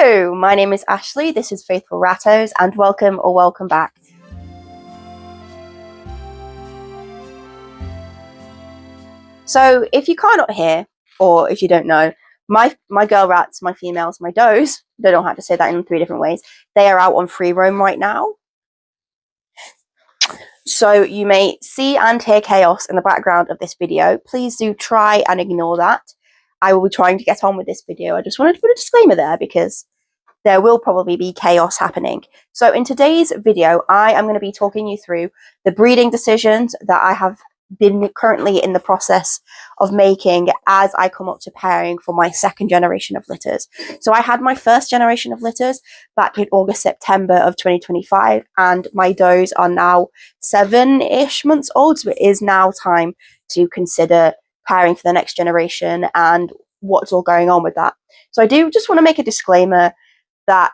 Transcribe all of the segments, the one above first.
Hello, my name is Ashley, this is Faithful Rattos, and welcome or welcome back. So if you cannot hear, or if you don't know, my girl rats, my females, my does, I don't know how to say that in 3 different ways, they are out on free roam right now. So you may see and hear chaos in the background of this video. Please do try and ignore that. I will be trying to get on with this video. I just wanted to put a disclaimer there because there will probably be chaos happening. So in today's video, I am going to be talking you through the breeding decisions that I have been currently in the process of making as I come up to pairing for my 2nd generation of litters. So I had my 1st generation of litters back in August, September of 2025, and my does are now 7-ish months old. So it is now time to consider pairing for the next generation and what's all going on with that. So I do just want to make a disclaimer that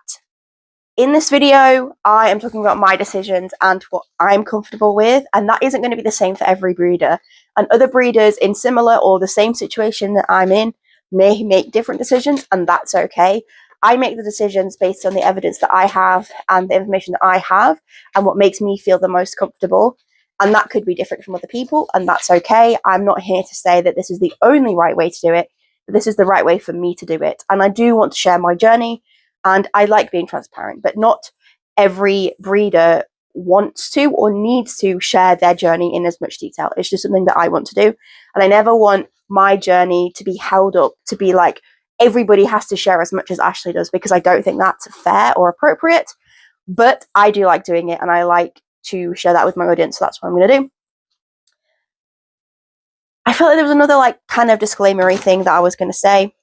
in this video, I am talking about my decisions and what I'm comfortable with, and that isn't going to be the same for every breeder. And other breeders in similar or the same situation that I'm in may make different decisions, and that's okay. I make the decisions based on the evidence that I have and the information that I have and what makes me feel the most comfortable. And that could be different from other people, and that's okay. I'm not here to say that this is the only right way to do it, but this is the right way for me to do it. And I do want to share my journey. And I like being transparent, but not every breeder wants to or needs to share their journey in as much detail. It's just something that I want to do. And I never want my journey to be held up to be like, everybody has to share as much as Ashley does, because I don't think that's fair or appropriate. But I do like doing it, and I like to share that with my audience. So that's what I'm going to do. I felt like there was another kind of disclaimery thing that I was going to say.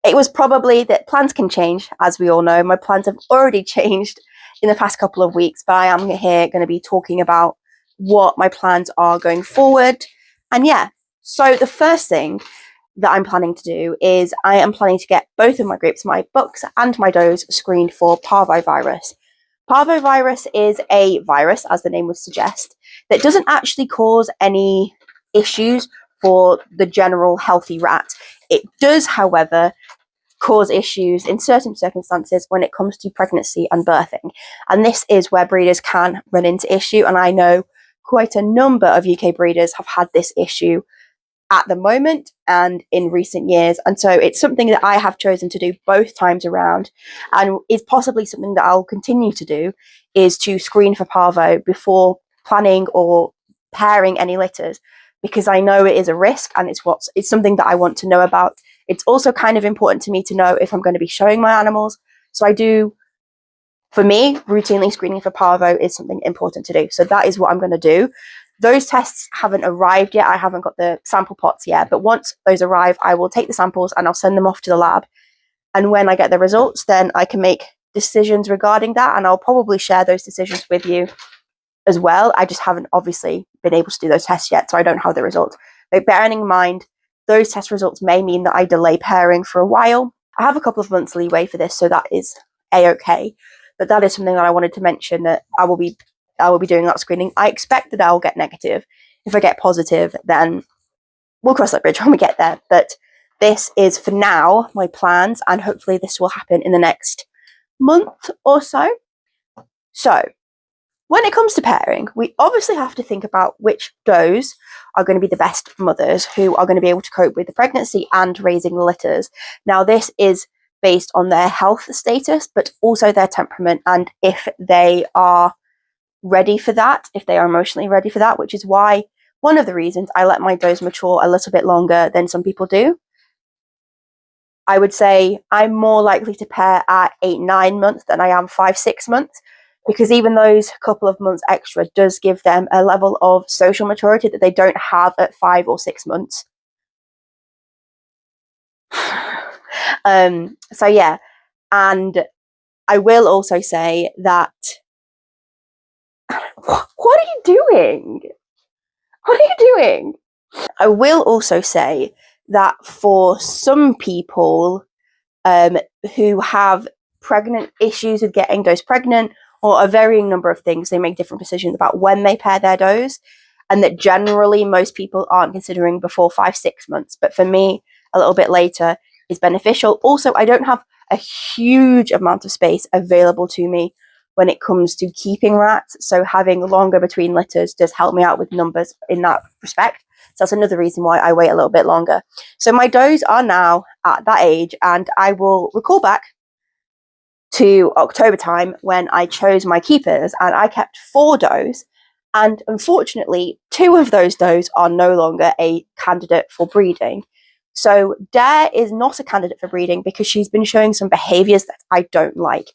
It was probably that plans can change, as we all know. My plans have already changed in the past couple of weeks, but I am here going to be talking about what my plans are going forward. And yeah, so the first thing that I'm planning to do is I am planning to get both of my groups, my bucks and my does, screened for parvovirus. Parvovirus is a virus, as the name would suggest, that doesn't actually cause any issues for the general healthy rat. It does, however, cause issues in certain circumstances when it comes to pregnancy and birthing. And this is where breeders can run into issue. And I know quite a number of UK breeders have had this issue at the moment and in recent years. And so it's something that I have chosen to do both times around, and is possibly something that I'll continue to do, is to screen for parvo before planning or pairing any litters, because I know it is a risk and it's something that I want to know about. It's also kind of important to me to know if I'm going to be showing my animals. So I do, for me, routinely screening for parvo is something important to do. So that is what I'm going to do. Those tests haven't arrived yet. I haven't got the sample pots yet. But once those arrive, I will take the samples and I'll send them off to the lab. And when I get the results, then I can make decisions regarding that. And I'll probably share those decisions with you as well. I just haven't obviously been able to do those tests yet, so I don't have the results. But bearing in mind, those test results may mean that I delay pairing for a while. I have a couple of months leeway for this, so that is a-okay. But that is something that I wanted to mention, that I will be doing that screening. I expect that I'll get negative. If I get positive, then we'll cross that bridge when we get there. But this is, for now, my plans, and hopefully this will happen in the next month or so. So when it comes to pairing, we obviously have to think about which does are going to be the best mothers, who are going to be able to cope with the pregnancy and raising the litters. Now, this is based on their health status, but also their temperament, and if they are ready for that, if they are emotionally ready for that, which is why one of the reasons I let my does mature a little bit longer than some people do. I would say I'm more likely to pair at 8-9 months than I am 5-6 months. Because even those couple of months extra does give them a level of social maturity that they don't have at 5 or 6 months. So yeah, and I will also say that... What are you doing? What are you doing? I will also say that for some people who have pregnant issues with getting does pregnant, or a varying number of things, they make different decisions about when they pair their does, and that generally most people aren't considering before 5-6 months. But for me, a little bit later, is beneficial. Also, I don't have a huge amount of space available to me when it comes to keeping rats, so having longer between litters does help me out with numbers in that respect. So that's another reason why I wait a little bit longer. So my does are now at that age, and I will recall back to October time when I chose my keepers, and I kept 4 does, and unfortunately 2 of those does are no longer a candidate for breeding. So Dare is not a candidate for breeding because she's been showing some behaviors that I don't like.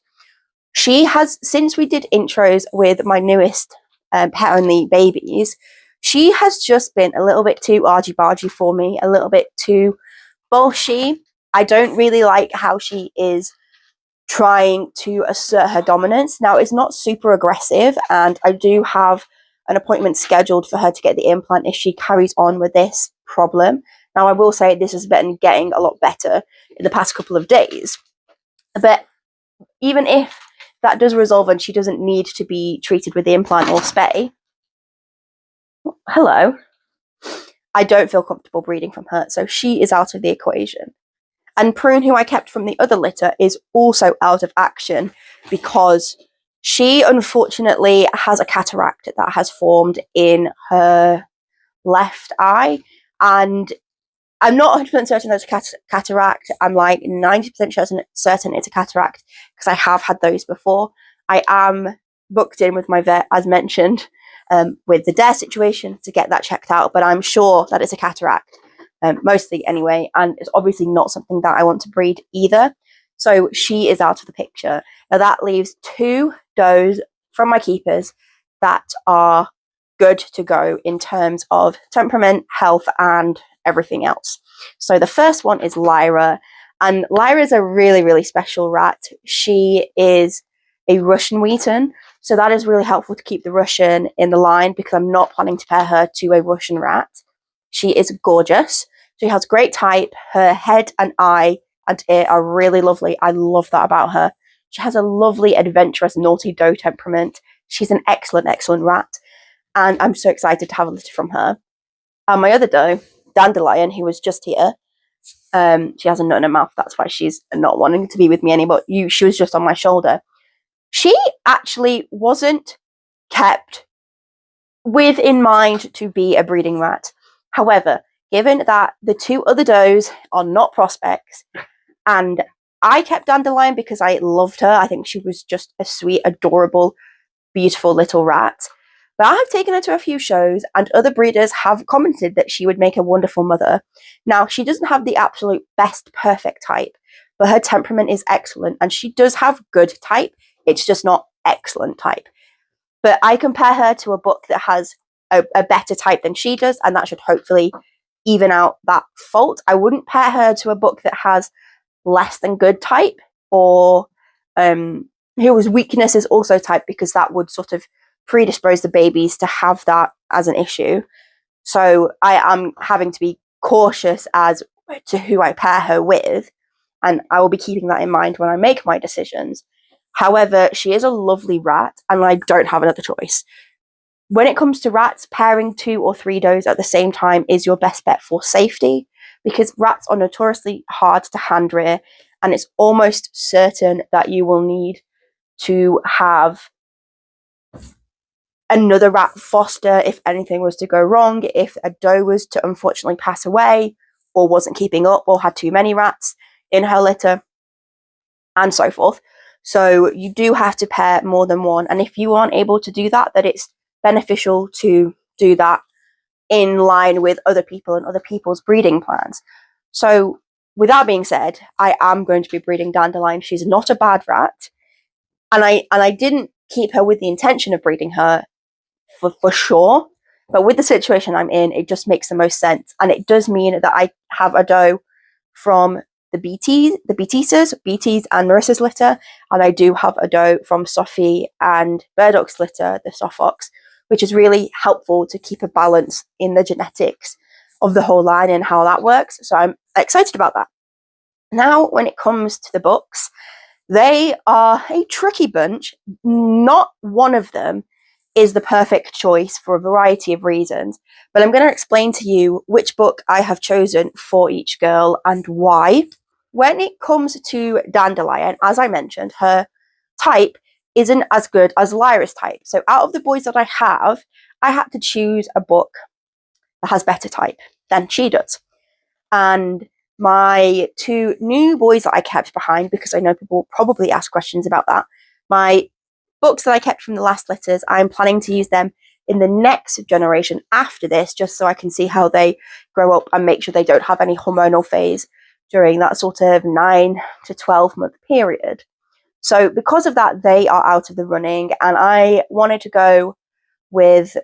She has, since we did intros with my newest pet only babies, she has just been a little bit too argy-bargy for me, a little bit too bullshy. I don't really like how she is trying to assert her dominance. Now, it's not super aggressive, and I do have an appointment scheduled for her to get the implant if she carries on with this problem. Now, I will say this has been getting a lot better in the past couple of days. But even if that does resolve and she doesn't need to be treated with the implant or spay, hello, I don't feel comfortable breeding from her. So she is out of the equation. And Prune, who I kept from the other litter, is also out of action because she unfortunately has a cataract that has formed in her left eye. And I'm not 100% certain that's a cataract. I'm like 90% certain it's a cataract because I have had those before. I am booked in with my vet, as mentioned, with the Dare situation to get that checked out, but I'm sure that it's a cataract. Mostly anyway, and it's obviously not something that I want to breed either. So she is out of the picture. Now that leaves 2 does from my keepers that are good to go in terms of temperament, health, and everything else. So the first one is Lyra, and Lyra is a really, really special rat. She is a Russian Wheaton, so that is really helpful to keep the Russian in the line because I'm not planning to pair her to a Russian rat. She is gorgeous. She has great type. Her head and eye and ear are really lovely. I love that about her. She has a lovely, adventurous, naughty doe temperament. She's an excellent, excellent rat. And I'm so excited to have a litter from her. And my other doe, Dandelion, who was just here, she has a nut in her mouth. That's why she's not wanting to be with me anymore. She was just on my shoulder. She actually wasn't kept with in mind to be a breeding rat. However, given that the 2 other does are not prospects, and I kept Dandelion because I loved her. I think she was just a sweet, adorable, beautiful little rat. But I have taken her to a few shows, and other breeders have commented that she would make a wonderful mother. Now, she doesn't have the absolute best perfect type, but her temperament is excellent, and she does have good type. It's just not excellent type. But I compare her to a book that has a better type than she does, and that should hopefully even out that fault. I wouldn't pair her to a book that has less than good type, or whose weakness is also type, because that would sort of predispose the babies to have that as an issue. So I am having to be cautious as to who I pair her with, and I will be keeping that in mind when I make my decisions. However, she is a lovely rat, and I don't have another choice. When it comes to rats, pairing 2 or 3 does at the same time is your best bet for safety, because rats are notoriously hard to hand rear, and it's almost certain that you will need to have another rat foster if anything was to go wrong, if a doe was to unfortunately pass away, or wasn't keeping up, or had too many rats in her litter, and so forth. So you do have to pair more than one, and if you aren't able to do that, then it's beneficial to do that in line with other people and other people's breeding plans. So with that being said, I am going to be breeding Dandelion. She's not a bad rat, and I didn't keep her with the intention of breeding her for sure, but with the situation I'm in, it just makes the most sense, and it does mean that I have a doe from the BT's and Marissa's litter, and I do have a doe from Sophie and Burdock's litter, the Sophox, which is really helpful to keep a balance in the genetics of the whole line and how that works. So I'm excited about that. Now, when it comes to the books, they are a tricky bunch. Not one of them is the perfect choice for a variety of reasons, but I'm going to explain to you which book I have chosen for each girl and why. when it comes to Dandelion, as I mentioned, her type isn't as good as Lyra's type. So out of the boys that I have, I had to choose a book that has better type than she does. And my two new boys that I kept behind, because I know people probably ask questions about that, my books that I kept from the last litters, I'm planning to use them in the next generation after this, just so I can see how they grow up and make sure they don't have any hormonal phase during that sort of 9 to 12 month period. So because of that, they are out of the running, and I wanted to go with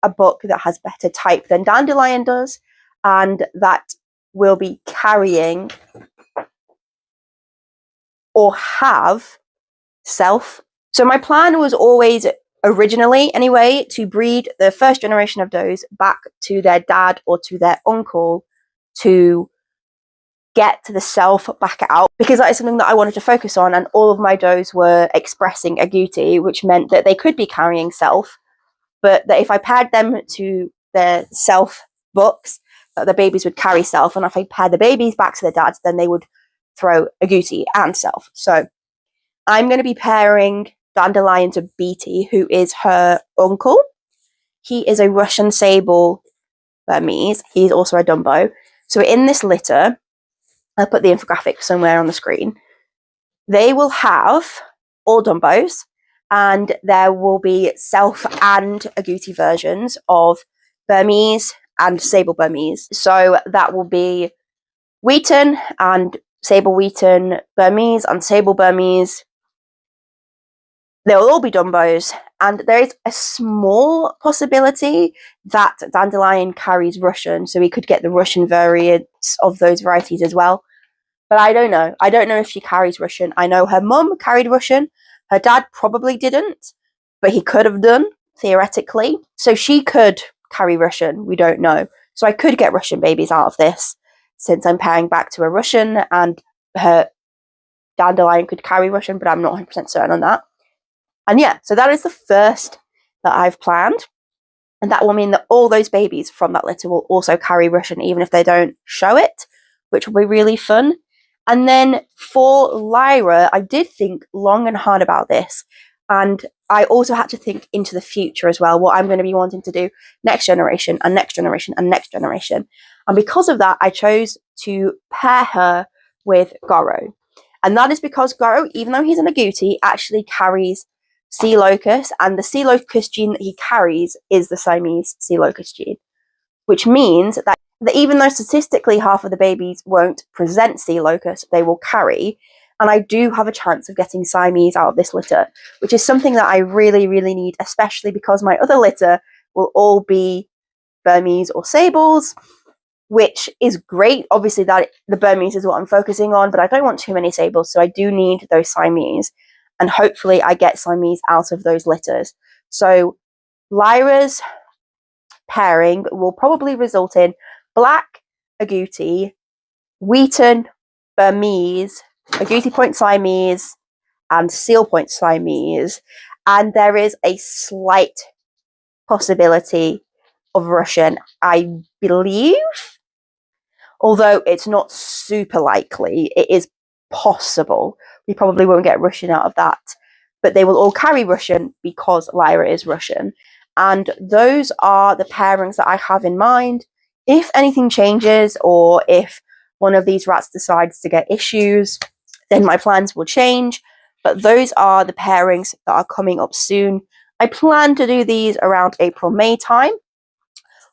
a book that has better type than Dandelion does, and that will be carrying or have self. So my plan was always, originally anyway, to breed the first generation of does back to their dad or to their uncle to get the self back out, because that is something that I wanted to focus on, and all of my does were expressing agouti, which meant that they could be carrying self, but that if I paired them to their self books, that the babies would carry self, and if I paired the babies back to their dads, then they would throw agouti and self. So I'm going to be pairing Dandelion to Beatty, who is her uncle. He is a Russian sable Burmese. He's also a Dumbo. So in this litter, I'll put the infographic somewhere on the screen. They will have all Dumbos, and there will be self and agouti versions of Burmese and sable Burmese. So that will be Wheaton and sable Wheaton, Burmese and sable Burmese. They will all be Dumbos, and there is a small possibility that Dandelion carries Russian, so we could get the Russian variants of those varieties as well. But I don't know. I don't know if she carries Russian. I know her mum carried Russian. Her dad probably didn't, but he could have done, theoretically. So she could carry Russian. We don't know. So I could get Russian babies out of this, since I'm pairing back to a Russian, and her Dandelion could carry Russian, but I'm not 100% certain on that. And yeah, so that is the first that I've planned. And that will mean that all those babies from that litter will also carry Russian, even if they don't show it, which will be really fun. And then for Lyra, I did think long and hard about this. And I also had to think into the future as well, what I'm going to be wanting to do next generation and next generation and next generation. And because of that, I chose to pair her with Goro. And that is because Goro, even though he's an agouti, actually carries sea locust, and the sea locust gene that he carries is the Siamese sea locust gene, which means that even though statistically half of the babies won't present sea locust, they will carry. And I do have a chance of getting Siamese out of this litter, which is something that I really, really need, especially because my other litter will all be Burmese or sables, which is great. Obviously, that the Burmese is what I'm focusing on, but I don't want too many sables, so I do need those Siamese. And hopefully I get Siamese out of those litters. So Lyra's pairing will probably result in black agouti, Wheaton Burmese, agouti point Siamese, and seal point Siamese. And there is a slight possibility of Russian, I believe. Although it's not super likely, it is possible. We probably won't get Russian out of that. But they will all carry Russian because Lyra is Russian. And those are the pairings that I have in mind. If anything changes, or if one of these rats decides to get issues, then my plans will change. But those are the pairings that are coming up soon. I plan to do these around April, May time.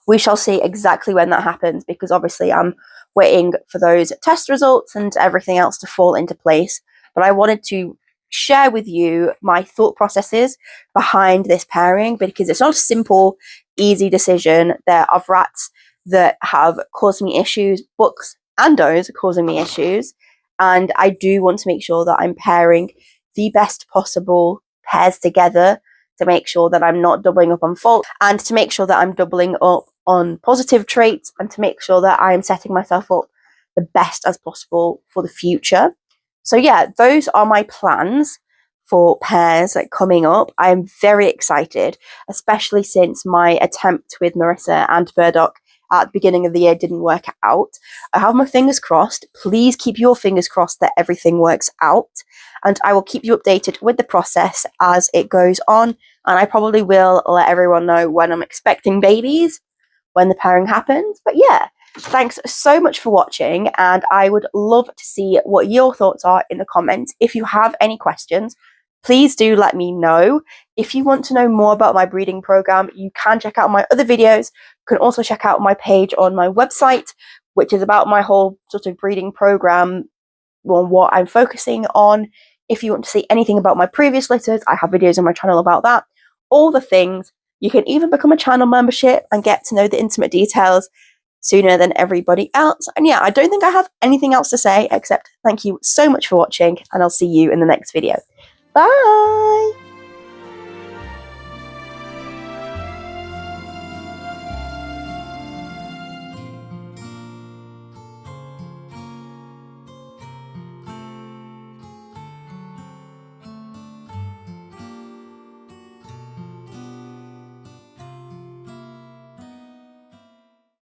We shall see exactly when that happens, because obviously I'm waiting for those test results and everything else to fall into place. But I wanted to share with you my thought processes behind this pairing, because it's not a simple, easy decision. There are rats that have caused me issues, books and does causing me issues. And I do want to make sure that I'm pairing the best possible pairs together, to make sure that I'm not doubling up on fault, and to make sure that I'm doubling up on positive traits, and to make sure that I am setting myself up the best as possible for the future. So yeah, those are my plans for pairs coming up. I'm very excited, especially since my attempt with Marissa and Burdock at the beginning of the year didn't work out. I have my fingers crossed. Please keep your fingers crossed that everything works out. And I will keep you updated with the process as it goes on. And I probably will let everyone know when I'm expecting babies, when the pairing happens. But yeah, thanks so much for watching, and I would love to see what your thoughts are in the comments. If you have any questions, please do let me know. If you want to know more about my breeding program, you can check out my other videos. You can also check out my page on my website, which is about my whole sort of breeding program, on what I'm focusing on. If you want to see anything about my previous litters, I have videos on my channel about that. All the things. You can even become a channel membership and get to know the intimate details sooner than everybody else. And yeah, I don't think I have anything else to say except thank you so much for watching, and I'll see you in the next video. Bye!